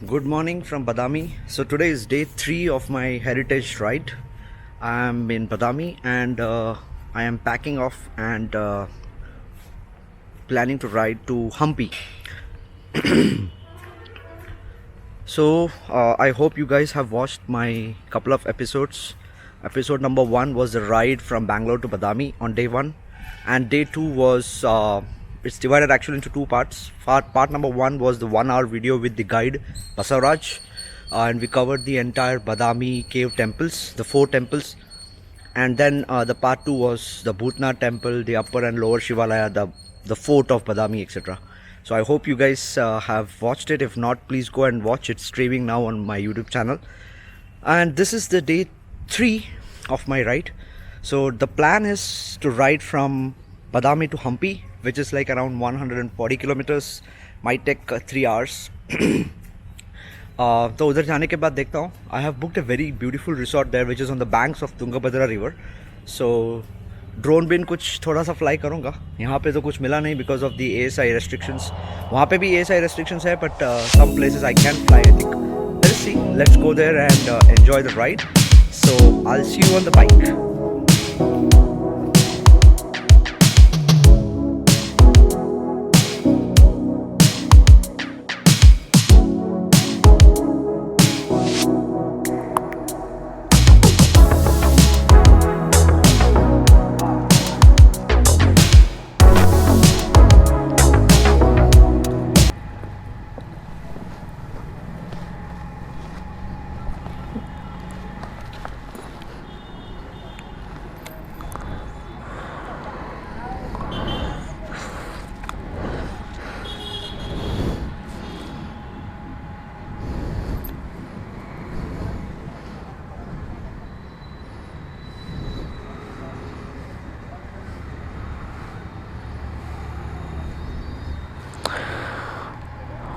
Good morning from Badami. So today is day 3 of my heritage ride. I am in Badami and I am packing off and planning to ride to Hampi. So I hope you guys have watched my couple of episodes. Episode number 1 was the ride from Bangalore to Badami on day 1, and day 2 was it's divided actually into two parts. Part number 1 was the 1 hour video with the guide Basavaraj, and we covered the entire Badami cave temples, the 4 temples. And then the part 2 was the Bhutnath temple, the upper and lower Shivalaya, the fort of Badami, etc. So I hope you guys have watched it. If not, please go and watch it, streaming now on my YouTube channel. And this is the day 3 of my ride. So the plan is to ride from Badami to Hampi, which is like around 140 kilometers. Might take 3 hours. तो उधर जाने के बाद देखता हूँ. I have booked a very beautiful resort there which is on the banks of Tungabhadra river. So drone बिन कुछ थोड़ा सा फ्लाई करूँगा. यहाँ पे तो कुछ मिला नहीं because of the ASI restrictions. वहाँ पे भी ASI restrictions है, but some places I can fly, I think. Let's see. Let's go there and enjoy the ride. So I'll see you on the bike.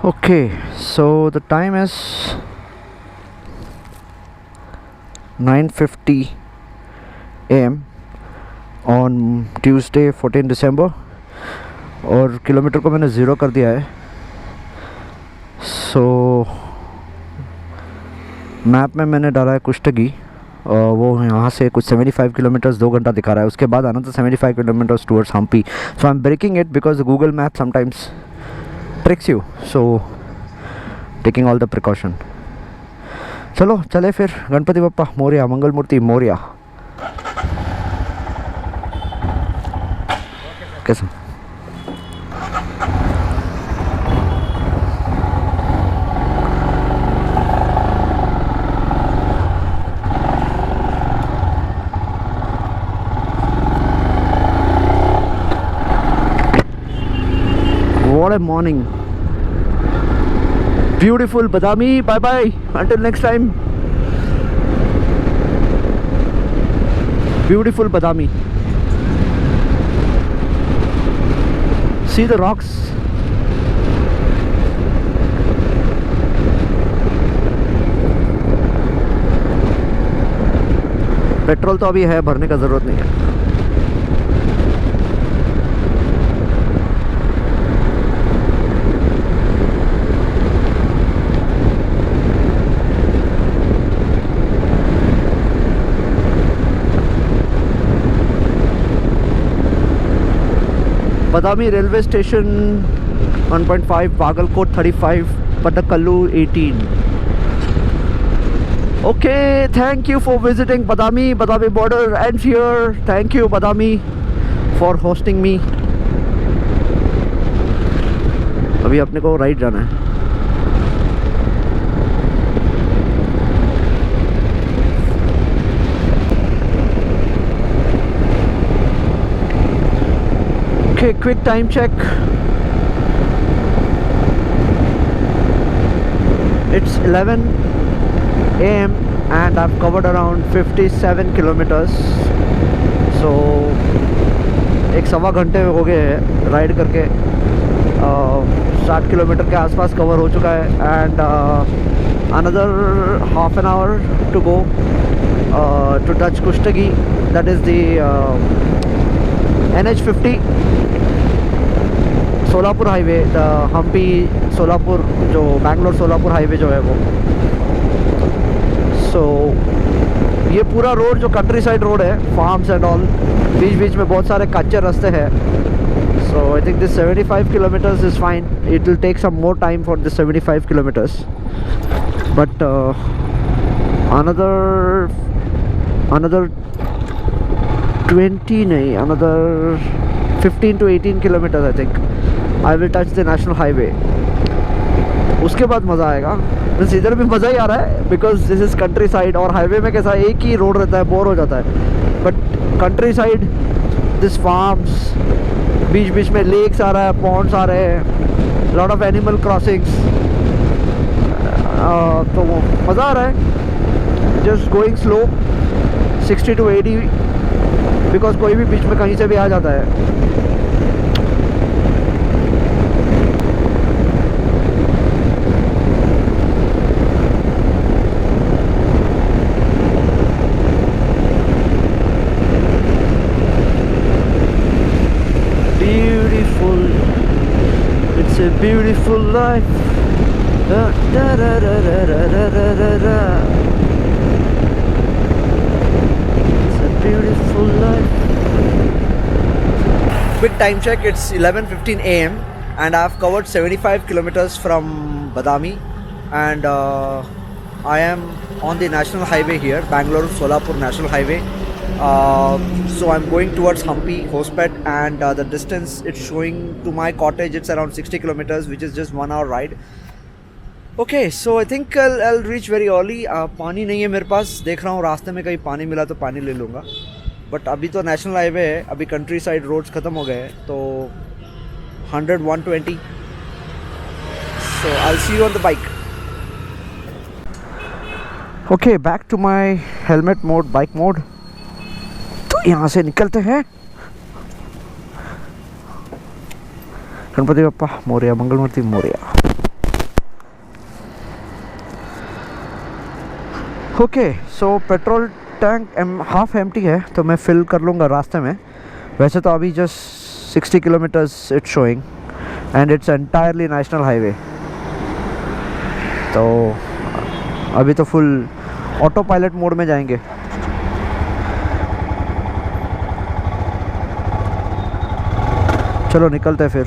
Okay, so the time is 9:50 AM on Tuesday 14 December, और kilometre को मैंने zero कर दिया है. So map में मैंने डाला है कुष्टगी, और वो यहाँ से कुछ 75 किलोमीटर्स 2 घंटा दिखा रहा है. उसके बाद आना तो 75 kilometres towards Hampi. So I am breaking it because Google map sometimes tricks you, so taking all the precaution. चलो चले फिर. गणपति बप्पा मोरिया, मंगल मूर्ति मोरिया. कैसा What a morning. Beautiful Badami. Bye bye. Until next time. Beautiful Badami. See the rocks. Petrol तो अभी है, भरने का ज़रूरत नहीं है. Badami railway station 1.5, Bagalkot 35, Padakallu 18. Okay, thank you for visiting Badami border ends here. Thank you Badami for hosting me. अभी अपने को राइट जाना है. Okay, quick time check. It's 11 AM and I've covered around 57 kilometers. So एक सवा घंटे हो गए हैं राइड करके. 60 किलोमीटर के आसपास कवर हो चुका है. And another half an hour to go to touch Kushtagi. That is the NH50. Solapur highway, the Hampi Solapur, जो बैंगलोर सोलापुर हाईवे जो है वो। सो ये पूरा रोड जो कंट्री साइड रोड है, फार्म्स एंड ऑल, बीच बीच में बहुत सारे कच्चे रास्ते हैं। So I think this 75 kilometers is fine. It will take some more time for this 75 kilometers, but another 20 नहीं, another 15 to 18 kilometers I think I will touch the national highway. उसके बाद मज़ा आएगा. बस इधर भी मज़ा ही आ रहा है because this is country side, और हाईवे में कैसा एक ही रोड रहता है, बोर हो जाता है. But countryside this farms, बीच बीच में लेक्स आ रहा है, पॉन्ड्स आ रहे हैं, लॉट ऑफ एनिमल क्रॉसिंग्स, तो मज़ा आ रहा है. Just going slow 60 to 80 because कोई भी बीच में कहीं से भी आ जाता है. Beautiful, it's a beautiful life. Da, da, da, da, da, da, da, da, da. It's a beautiful life. Quick time check, it's 11:15 a.m. and I've covered 75 kilometers from Badami, and I am on the national highway here, Bangalore Solapur National Highway. So I'm going towards Hampi, Hospet, and the distance it's showing to my cottage, it's around 60 kilometers, which is just 1 hour ride. Okay, so I think I'll reach very early. पानी नहीं है मेरे पास, देख रहा हूँ रास्ते में कहीं पानी मिला तो पानी ले लूँगा. बट अभी तो नेशनल हाईवे है, अभी कंट्री साइड रोड्स ख़त्म हो गए हैं, तो 100-120. So I'll see you on the bike. Okay, back to my helmet mode, bike mode. तो यहाँ से निकलते हैं. गणपति बप्पा मोरया, मंगलमूर्ति मोरया. ओके, सो पेट्रोल टैंक हाफ एम्प्टी है, तो मैं फिल कर लूँगा रास्ते में. वैसे तो अभी just 60 kilometres it's showing, and it's entirely national highway. तो अभी तो फुल ऑटो पायलट मोड में जाएंगे. चलो निकलते हैं फिर.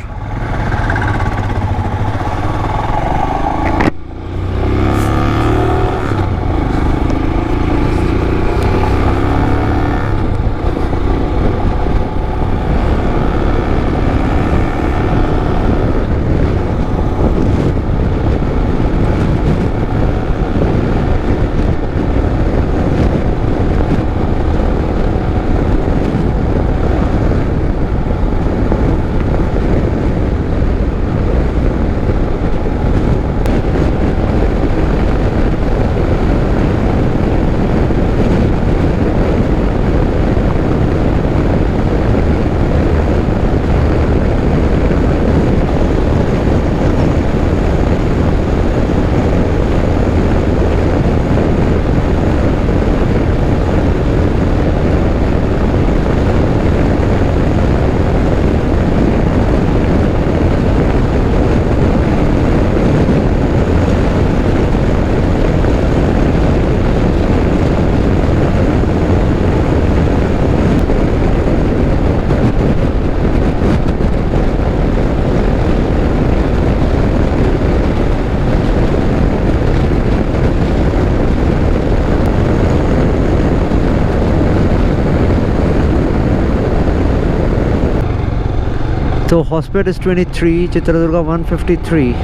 So Hospet is 23, Chitradurga 153.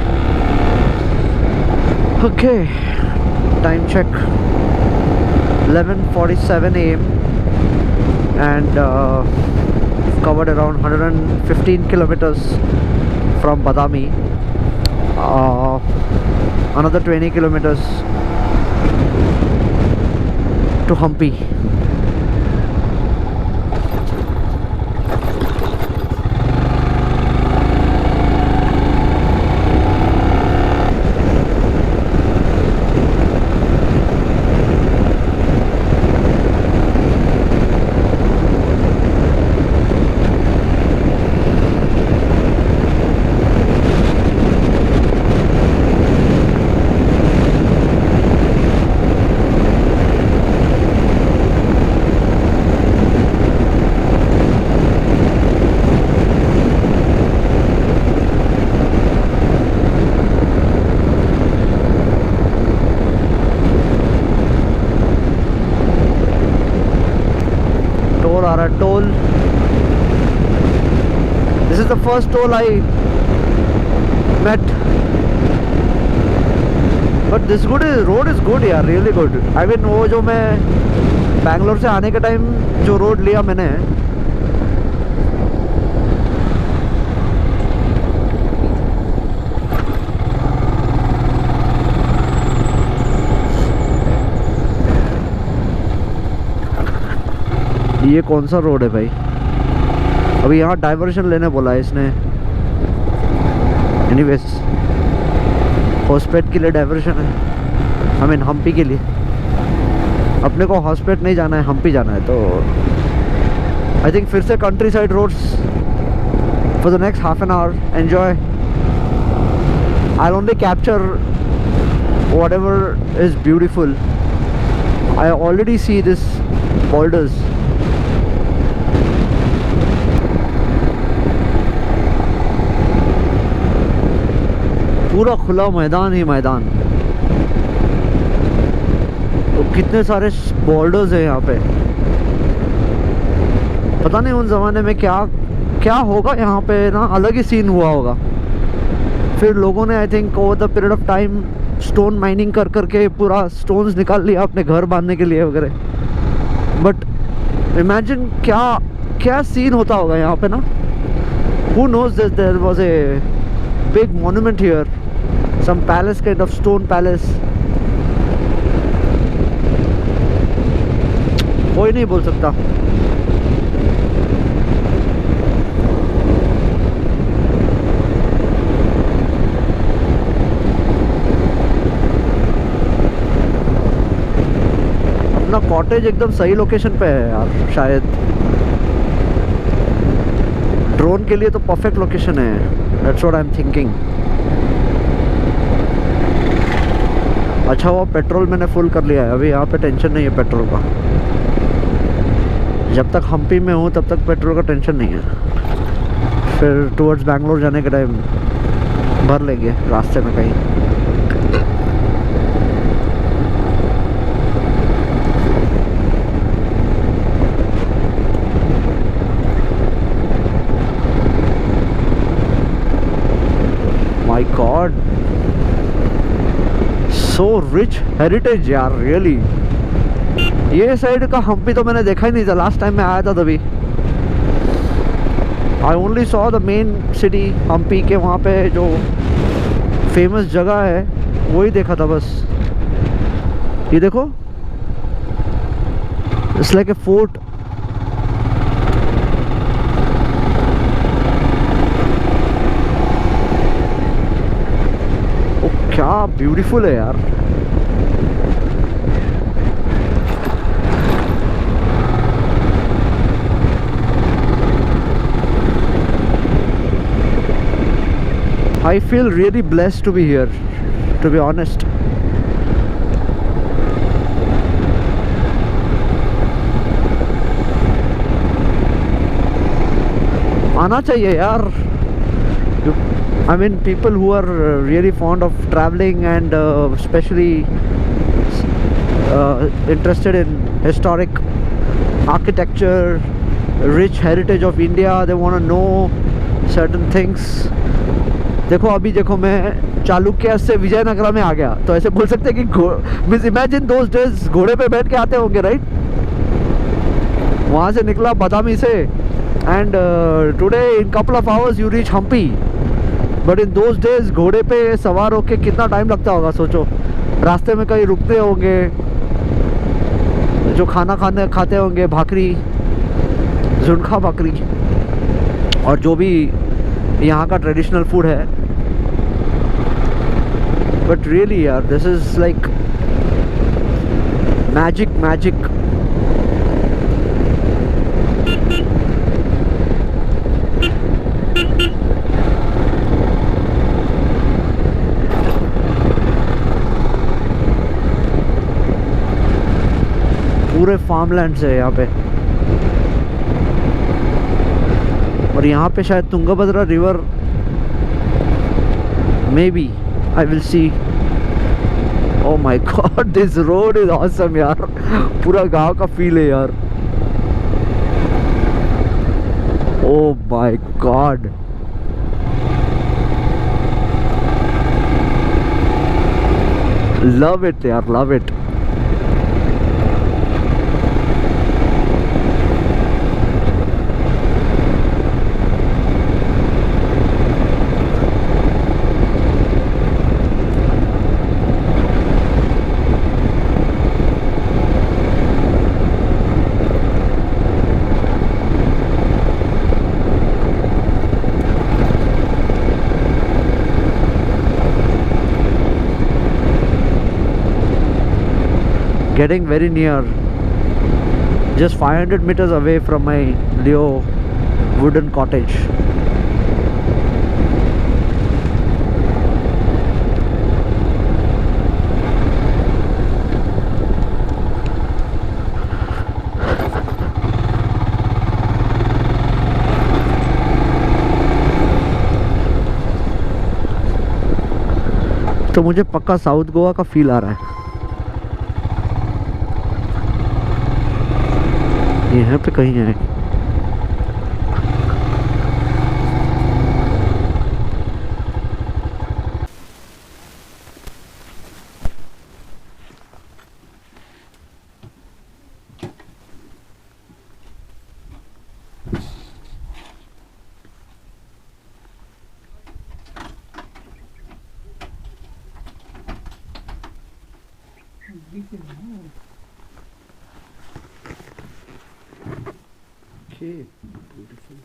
Okay, time check 11:47 a.m. and covered around 115 kilometers from Badami. Another 20 kilometers to Hampi. first toll I met. But this road is good यार, really good. I mean वो जो मैं बैंगलोर से आने के time जो road लिया मैंने, ये कौन सा रोड है भाई? अभी यहाँ डाइवर्शन लेने बोला है इसने। एनीवेज हॉस्पेट के लिए डाइवर्शन है, आई मीन हम्पी के लिए। अपने को हॉस्पेट नहीं जाना है, हम्पी जाना है। तो आई थिंक फिर से countryside roads for the next half an hour. Enjoy. I only capture whatever is beautiful. I already see this borders. पूरा खुला मैदान ही मैदान। तो कितने सारे बॉर्डर्स हैं यहाँ पे। पता नहीं उन ज़माने में क्या क्या होगा यहाँ पे ना, अलग ही सीन हुआ होगा। फिर लोगों ने I think over the period of time stone mining कर करके पूरा स्टोन्स निकाल लिया अपने घर बांधने के लिए वगैरह। बट इमेजिन क्या क्या सीन होता होगा यहाँ पे ना। Who knows this, there was a big monument here, some palace, kind of stone palace. कोई नहीं बोल सकता। अपना कॉटेज एकदम सही लोकेशन पे है यार, शायद ड्रोन के लिए तो परफेक्ट लोकेशन है। That's what I'm thinking. अच्छा वो पेट्रोल मैंने फुल कर लिया है, अभी यहाँ पे टेंशन नहीं है पेट्रोल का। जब तक हम्पी में हूँ तब तक पेट्रोल का टेंशन नहीं है। फिर टुवर्ड्स बैंगलोर जाने के टाइम भर लेंगे रास्ते में कहीं। My God, so rich heritage यार, really। ये साइड का हम्पी तो मैंने देखा ही नहीं था लास्ट टाइम मैं आया था तभी। I only saw the main city Hampi के, वहाँ पे जो फेमस जगह है वही देखा था बस। ये देखो, it's like a fort। क्या ब्यूटीफुल है यार। I feel really blessed to be here, to be honest. आना चाहिए यार। I mean, people who are really fond of traveling and especially interested in historic architecture, rich heritage of India, they want to know certain things. देखो अभी देखो मैं चालुक्य से विजयनगरा में आ गया, तो ऐसे बोल सकते हैं कि मीन्स इमेजिन दोज डेज घोड़े पे बैठ के आते होंगे, राइट? वहाँ से निकला बदामी से and today in couple of hours you reach Hampi. But in those days घोड़े पे सवार होके कितना टाइम लगता होगा सोचो। रास्ते में कहीं रुकते होंगे, जो खाना खाते होंगे, भाकरी, झुनखा भाकरी और जो भी यहाँ का ट्रेडिशनल फूड है। बट रियली यार, दिस इज लाइक मैजिक। पूरे फार्मलैंड्स है यहाँ पे, और यहाँ पे शायद Tungabhadra river, may be, I will see. Oh my God, this road is awesome यार। पूरा गांव का फील है यार। Oh my God, Love it yaar, love it. Getting very near, just 500 meters away from my Leo wooden cottage. तो मुझे पक्का south Goa का फील आ रहा है। यहाँ पे कहीं है। Okay, beautiful.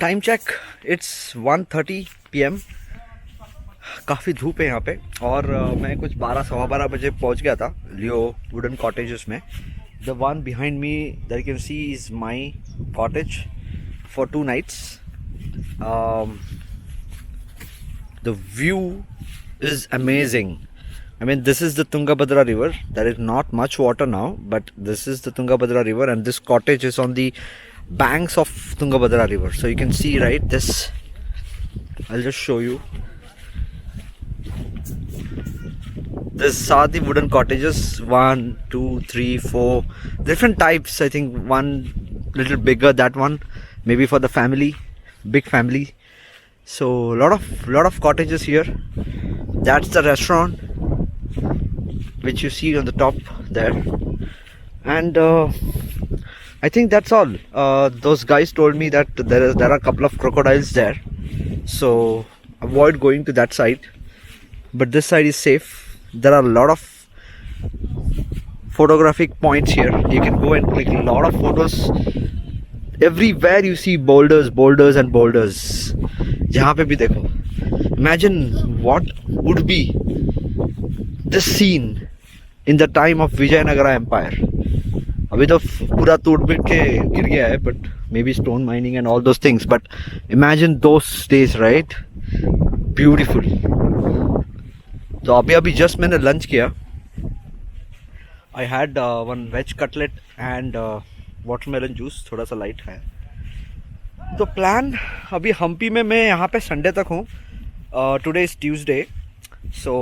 Time check, it's 1:30 PM। काफ़ी धूप है यहाँ पे और मैं कुछ 12-12:15 बजे पहुँच गया था लियो वुडन कॉटेजेस में। The one behind me that you can see is my cottage for 2 nights. The view is amazing. I mean, this is the Tungabhadra river. There is not much water now, but this is the Tungabhadra river, and this cottage is on the banks of Tungabhadra river. So you can see, right, this, I'll just show you. This are the wooden cottages, 1, 2, 3, 4 different types. I think one little bigger, that one maybe for the family, big family. So lot of cottages here. That's the restaurant which you see on the top there, and I think that's all. Those guys told me that there are a couple of crocodiles there, so avoid going to that side, but this side is safe. There are a lot of photographic points here. You can go and click a lot of photos. Everywhere you see boulders and boulders. जहाँ पे भी देखो, imagine what would be this scene in the time of Vijayanagara Empire. अभी तो पूरा टूट-फूट के गिर गया है, but maybe stone mining and all those things. But imagine those days, right? Beautiful. तो अभी जस्ट मैंने लंच किया. I had one veg cutlet and watermelon juice, थोड़ा सा लाइट है. तो प्लान अभी हम्पी में मैं यहाँ पे संडे तक हूँ. Today is Tuesday, so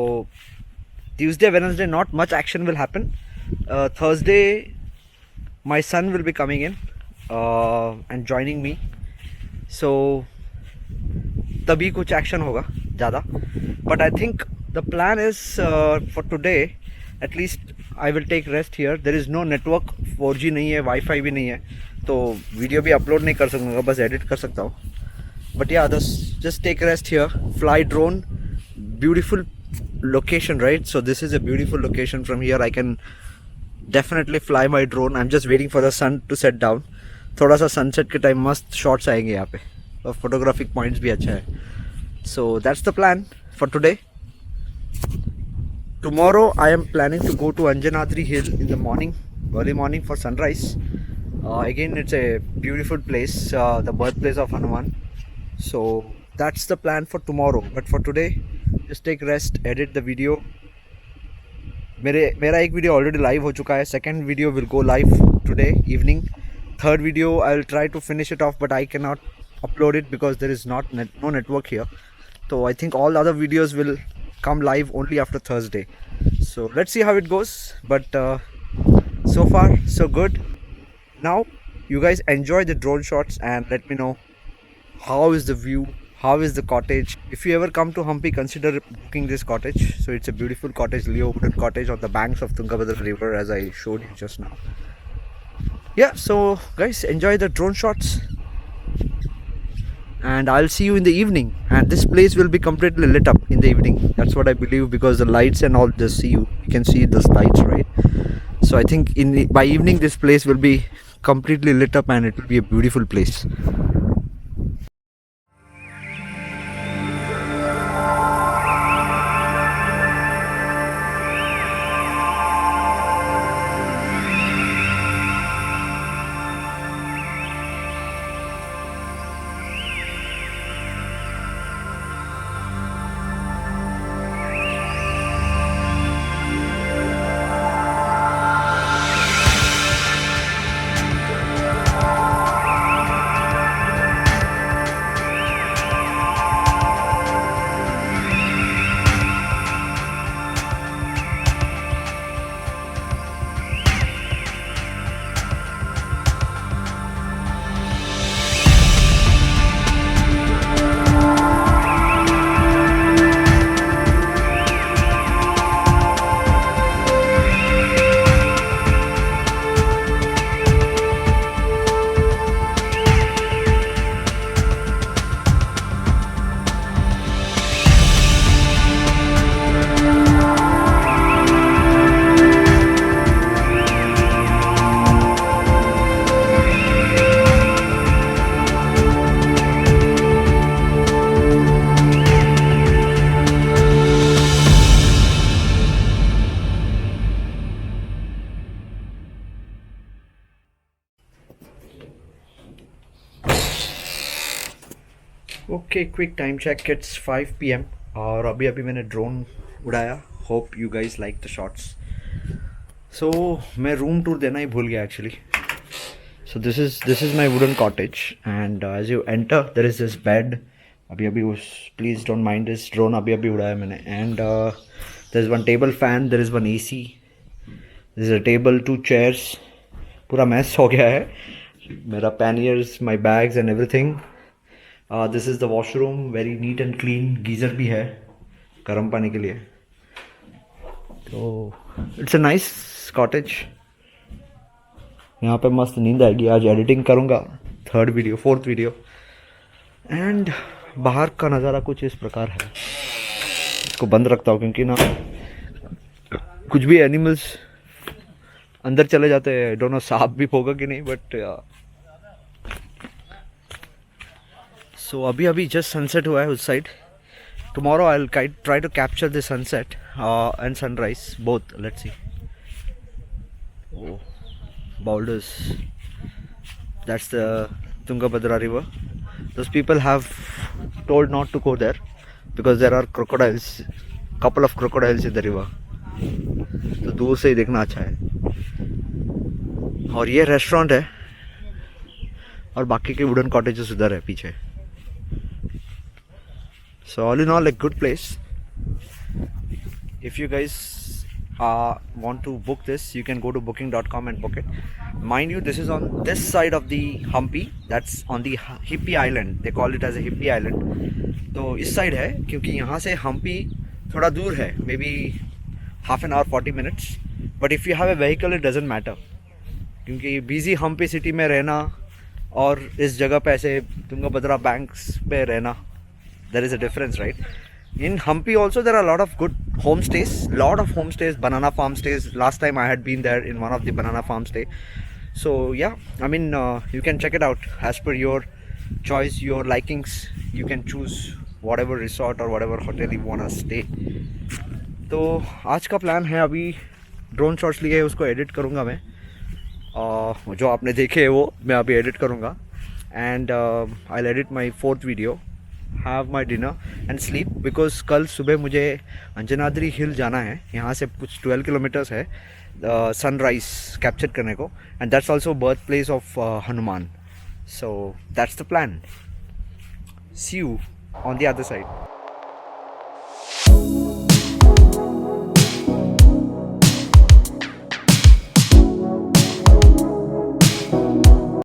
Tuesday Wednesday not much action will happen. Thursday my son will be coming in and joining me, so तभी कुछ एक्शन होगा ज़्यादा. But I think the plan is for today at least I will take rest here. There is no network, 4G नहीं है, wifi भी नहीं है, तो वीडियो भी अपलोड नहीं कर सकूँगा, बस एडिट कर सकता हूँ. But yeah just take rest here, fly drone, beautiful location, right? So this is a beautiful location. From here I can definitely fly my drone. I am just waiting for the sun to set down. थोड़ा सा sunset के time मस्त shots आएंगे यहाँ पे और photographic points भी अच्छा है. सो that's the plan for today. Tomorrow I am planning to go to Anjanadri Hill in the morning, early morning for sunrise. Again, it's a beautiful place, the birthplace of Hanuman. So that's the plan for tomorrow. But for today, just take rest, edit the video. मेरा एक video already live हो चुका है. Second video will go live today evening. Third video I will try to finish it off, but I can not upload it because there is no network here. So I think all other videos will come live only after Thursday. So let's see how it goes. But so far so good. Now you guys enjoy the drone shots and let me know how is the view, how is the cottage. If you ever come to Hampi, consider booking this cottage. So it's a beautiful cottage, Leo wooden cottage on the banks of Tungabhadra river, as I showed you just now. Yeah, so guys, enjoy the drone shots and I'll see you in the evening, and this place will be completely lit up in the evening. That's what I believe, because the lights and all, the see, you can see the lights, right? So I think by evening this place will be completely lit up and it will be a beautiful place. Okay, quick time check. It's 5 p.m. और अभी अभी मैंने drone उड़ाया. Hope you guys like the shots. So मैं room tour देना ही भूल गया actually. So this is my wooden cottage, and as you enter there is this bed. अभी अभी उस please don't mind this drone अभी अभी उड़ाया मैंने. And there is one table fan, there is one AC, there is a table, 2 chairs. पूरा mess हो गया है. मेरा panniers, my bags and everything. This is the washroom, very neat and clean. Geyser भी है गर्म पानी के लिए. तो इट्स अ नाइस कॉटेज. यहाँ पे मस्त नींद आएगी. आज एडिटिंग करूँगा 3rd video 4th video. And बाहर का नज़ारा कुछ इस प्रकार है. इसको बंद रखता हूँ क्योंकि ना कुछ भी एनिमल्स अंदर चले जाते हैं. डोंट नो सांप भी होगा कि नहीं, बट सो अभी अभी जस्ट सनसेट हुआ है उस side. Tomorrow I will try to capture the sunset and sunrise both. Let's see. boulders, that's the Tungabhadra river. Those people have told not to go there because there are crocodiles, couple of crocodiles in the river. तो दूर से ही देखना अच्छा है. और ये restaurant है और बाकी के वुडन कॉटेजेस उधर है पीछे. So all in all, a good place. If you guys want to book this, you can go to booking.com and book it. Mind you, this is on this side of the Hampi. That's on the Hippie Island. They call it as a Hippie Island. तो इस side है क्योंकि यहाँ से हम्पी थोड़ा दूर है, maybe half an hour 40 minutes. But if you have a vehicle, it doesn't matter. क्योंकि बिजी हम्पी सिटी में रहना और इस जगह पे ऐसे तुंगभद्रा बैंक्स पे रहना, there is a difference, right? In Hampi also there are a lot of good homestays, banana farm stays. Last time I had been there in one of the banana farm stay. So yeah, I mean you can check it out as per your choice, your likings. You can choose whatever resort or whatever hotel you want to stay. तो आज का plan है, अभी drone shots लिए उसको edit करूँगा मैं. जो आपने देखे वो मैं अभी एडिट करूँगा. And I will edit my 4th video, have my dinner and sleep. Because कल सुबह मुझे अंजनाद्री हिल जाना है. यहाँ से कुछ 12 किलोमीटर्स है सनराइज कैप्चर करने को. And that's also birthplace of Hanuman. So that's the plan. See you on the other side.